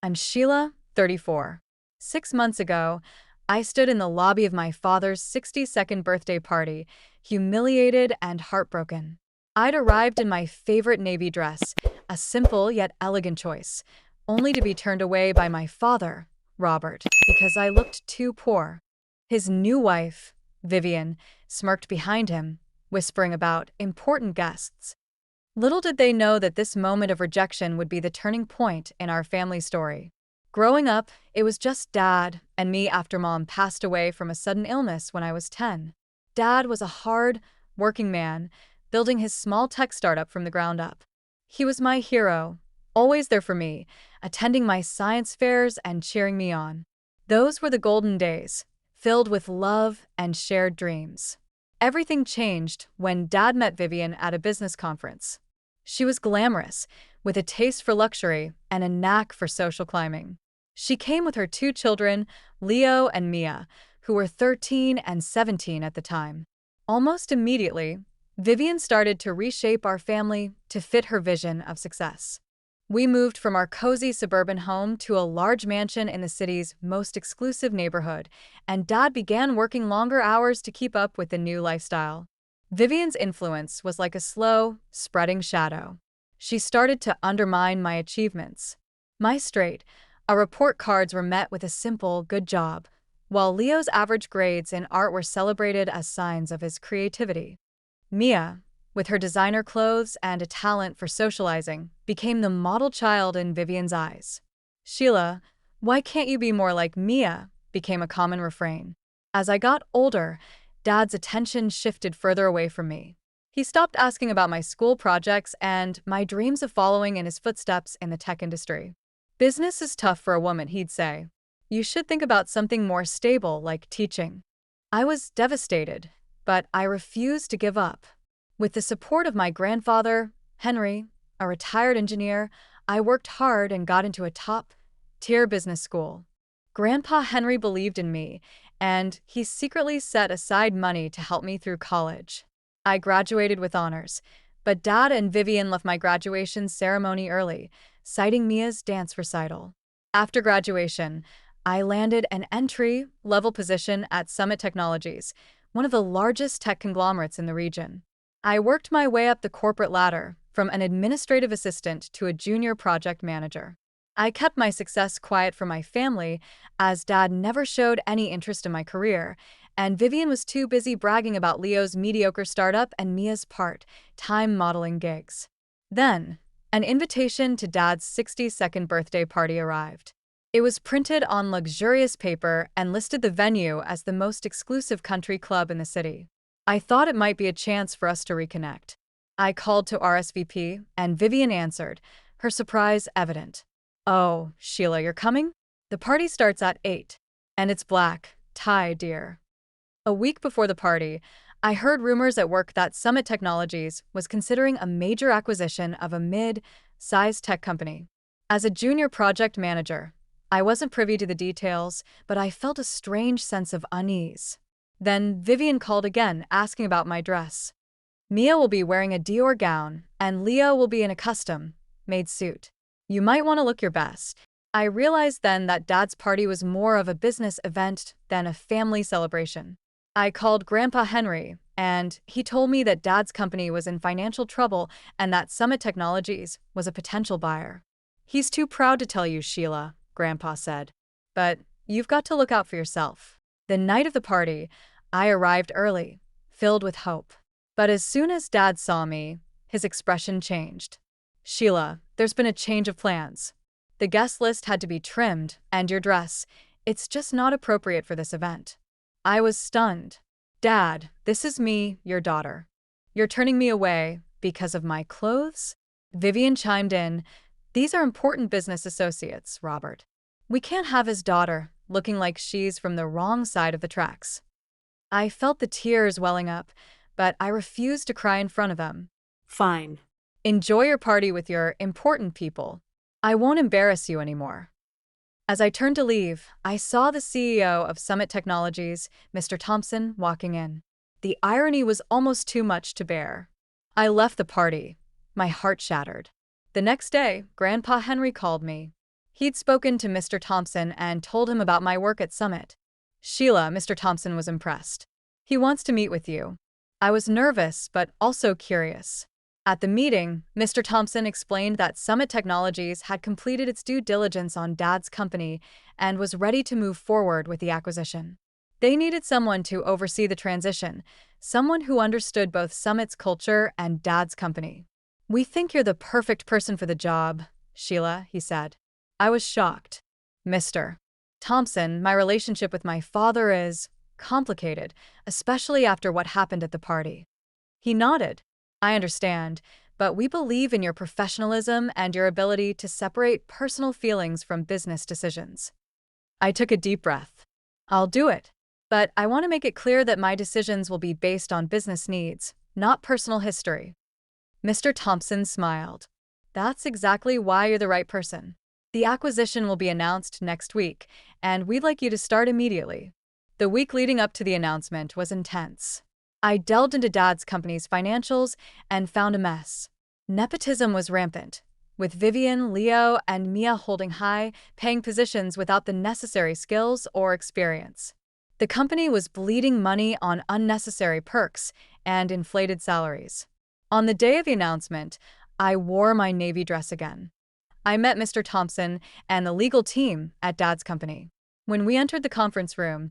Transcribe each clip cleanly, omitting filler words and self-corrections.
I'm Sheila, 34. 6 months ago, I stood in the lobby of my father's 62nd birthday party, humiliated and heartbroken. I'd arrived in my favorite navy dress, a simple yet elegant choice, only to be turned away by my father, Robert, because I looked too poor. His new wife, Vivian, smirked behind him, whispering about important guests. Little did they know that this moment of rejection would be the turning point in our family story. Growing up, it was just Dad and me after Mom passed away from a sudden illness when I was 10. Dad was a hard, working man, building his small tech startup from the ground up. He was my hero, always there for me, attending my science fairs and cheering me on. Those were the golden days, filled with love and shared dreams. Everything changed when Dad met Vivian at a business conference. She was glamorous, with a taste for luxury and a knack for social climbing. She came with her two children, Leo and Mia, who were 13 and 17 at the time. Almost immediately, Vivian started to reshape our family to fit her vision of success. We moved from our cozy suburban home to a large mansion in the city's most exclusive neighborhood, and Dad began working longer hours to keep up with the new lifestyle. Vivian's influence was like a slow, spreading shadow. She started to undermine my achievements. Our report cards were met with a simple, good job, while Leo's average grades in art were celebrated as signs of his creativity. Mia, with her designer clothes and a talent for socializing, became the model child in Vivian's eyes. Sheila, why can't you be more like Mia? Became a common refrain. As I got older, Dad's attention shifted further away from me. He stopped asking about my school projects and my dreams of following in his footsteps in the tech industry. Business is tough for a woman, he'd say. You should think about something more stable, like teaching. I was devastated, but I refused to give up. With the support of my grandfather, Henry, a retired engineer, I worked hard and got into a top-tier business school. Grandpa Henry believed in me, and he secretly set aside money to help me through college. I graduated with honors, but Dad and Vivian left my graduation ceremony early, citing Mia's dance recital. After graduation, I landed an entry-level position at Summit Technologies, one of the largest tech conglomerates in the region. I worked my way up the corporate ladder, from an administrative assistant to a junior project manager. I kept my success quiet from my family, as Dad never showed any interest in my career, and Vivian was too busy bragging about Leo's mediocre startup and Mia's part-time modeling gigs. Then, an invitation to Dad's 62nd birthday party arrived. It was printed on luxurious paper and listed the venue as the most exclusive country club in the city. I thought it might be a chance for us to reconnect. I called to RSVP, and Vivian answered, her surprise evident. Oh, Sheila, you're coming? The party starts at 8. And it's black tie, dear. A week before the party, I heard rumors at work that Summit Technologies was considering a major acquisition of a mid-sized tech company. As a junior project manager, I wasn't privy to the details, but I felt a strange sense of unease. Then Vivian called again, asking about my dress. Mia will be wearing a Dior gown, and Leo will be in a custom-made suit. You might want to look your best. I realized then that Dad's party was more of a business event than a family celebration. I called Grandpa Henry, and he told me that Dad's company was in financial trouble and that Summit Technologies was a potential buyer. He's too proud to tell you, Sheila, Grandpa said. But you've got to look out for yourself. The night of the party, I arrived early, filled with hope. But as soon as Dad saw me, his expression changed. Sheila, there's been a change of plans. The guest list had to be trimmed, and your dress, it's just not appropriate for this event. I was stunned. Dad, this is me, your daughter. You're turning me away because of my clothes? Vivian chimed in. These are important business associates, Robert. We can't have his daughter looking like she's from the wrong side of the tracks. I felt the tears welling up, but I refused to cry in front of them. Fine. Enjoy your party with your important people. I won't embarrass you anymore. As I turned to leave, I saw the CEO of Summit Technologies, Mr. Thompson, walking in. The irony was almost too much to bear. I left the party, my heart shattered. The next day, Grandpa Henry called me. He'd spoken to Mr. Thompson and told him about my work at Summit. Sheila, Mr. Thompson was impressed. He wants to meet with you. I was nervous, but also curious. At the meeting, Mr. Thompson explained that Summit Technologies had completed its due diligence on Dad's company and was ready to move forward with the acquisition. They needed someone to oversee the transition, someone who understood both Summit's culture and Dad's company. "We think you're the perfect person for the job, Sheila," he said. I was shocked. "Mr. Thompson, my relationship with my father is complicated, especially after what happened at the party." He nodded. "I understand, but we believe in your professionalism and your ability to separate personal feelings from business decisions." I took a deep breath. "I'll do it. But I want to make it clear that my decisions will be based on business needs, not personal history." Mr. Thompson smiled. "That's exactly why you're the right person. The acquisition will be announced next week, and we'd like you to start immediately." The week leading up to the announcement was intense. I delved into Dad's company's financials and found a mess. Nepotism was rampant, with Vivian, Leo, and Mia holding high-paying positions without the necessary skills or experience. The company was bleeding money on unnecessary perks and inflated salaries. On the day of the announcement, I wore my navy dress again. I met Mr. Thompson and the legal team at Dad's company. When we entered the conference room,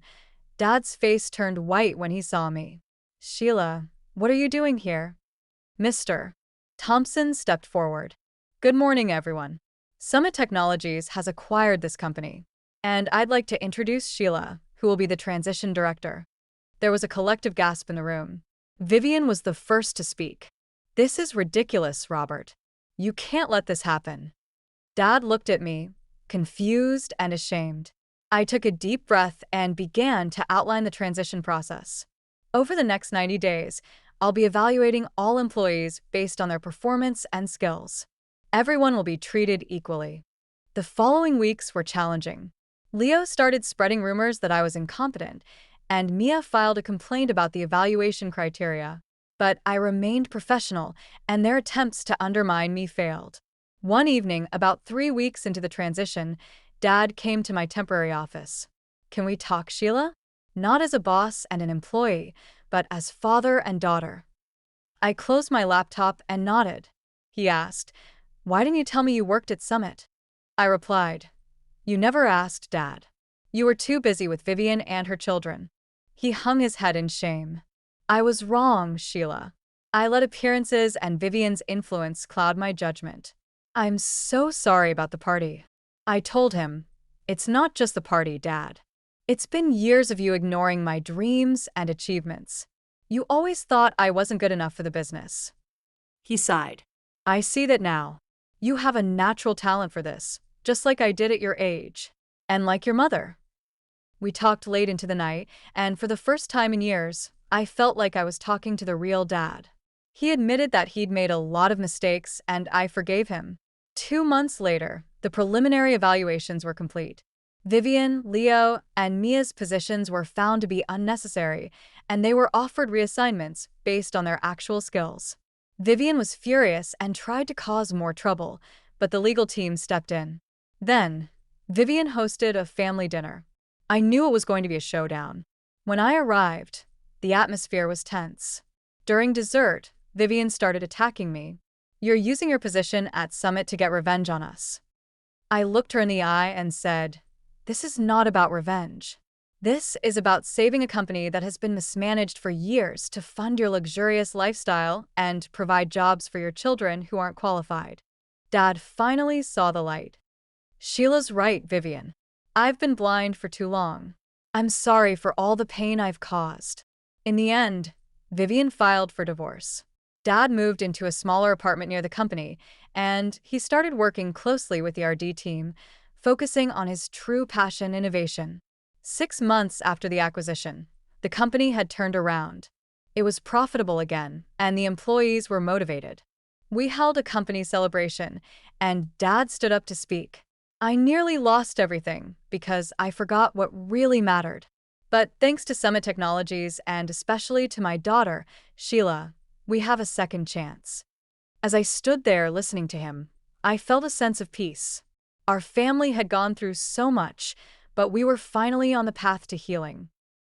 Dad's face turned white when he saw me. "Sheila, what are you doing here?" Mr. Thompson stepped forward. "Good morning, everyone. Summit Technologies has acquired this company, and I'd like to introduce Sheila, who will be the transition director." There was a collective gasp in the room. Vivian was the first to speak. "This is ridiculous, Robert. You can't let this happen." Dad looked at me, confused and ashamed. I took a deep breath and began to outline the transition process. Over the next 90 days, I'll be evaluating all employees based on their performance and skills. Everyone will be treated equally. The following weeks were challenging. Leo started spreading rumors that I was incompetent, and Mia filed a complaint about the evaluation criteria. But I remained professional, and their attempts to undermine me failed. One evening, about 3 weeks into the transition, Dad came to my temporary office. "Can we talk, Sheila?" Not as a boss and an employee, but as father and daughter. I closed my laptop and nodded. He asked, "Why didn't you tell me you worked at Summit?" I replied, "You never asked, Dad. You were too busy with Vivian and her children." He hung his head in shame. "I was wrong, Sheila. I let appearances and Vivian's influence cloud my judgment. I'm so sorry about the party." I told him, "It's not just the party, Dad. It's been years of you ignoring my dreams and achievements. You always thought I wasn't good enough for the business." He sighed. "I see that now. You have a natural talent for this, just like I did at your age. And like your mother." We talked late into the night, and for the first time in years, I felt like I was talking to the real Dad. He admitted that he'd made a lot of mistakes, and I forgave him. 2 months later, the preliminary evaluations were complete. Vivian, Leo, and Mia's positions were found to be unnecessary, and they were offered reassignments based on their actual skills. Vivian was furious and tried to cause more trouble, but the legal team stepped in. Then, Vivian hosted a family dinner. I knew it was going to be a showdown. When I arrived, the atmosphere was tense. During dessert, Vivian started attacking me. "You're using your position at Summit to get revenge on us." I looked her in the eye and said, "This is not about revenge. This is about saving a company that has been mismanaged for years to fund your luxurious lifestyle and provide jobs for your children who aren't qualified." Dad finally saw the light. "Sheila's right, Vivian. I've been blind for too long. I'm sorry for all the pain I've caused." In the end, Vivian filed for divorce. Dad moved into a smaller apartment near the company, and he started working closely with the RD team, focusing on his true passion, innovation. 6 months after the acquisition, the company had turned around. It was profitable again, and the employees were motivated. We held a company celebration, and Dad stood up to speak. I nearly lost everything because I forgot what really mattered. But thanks to Summit Technologies and especially to my daughter, Sheila, we have a second chance. As I stood there listening to him, I felt a sense of peace. Our family had gone through so much, but we were finally on the path to healing.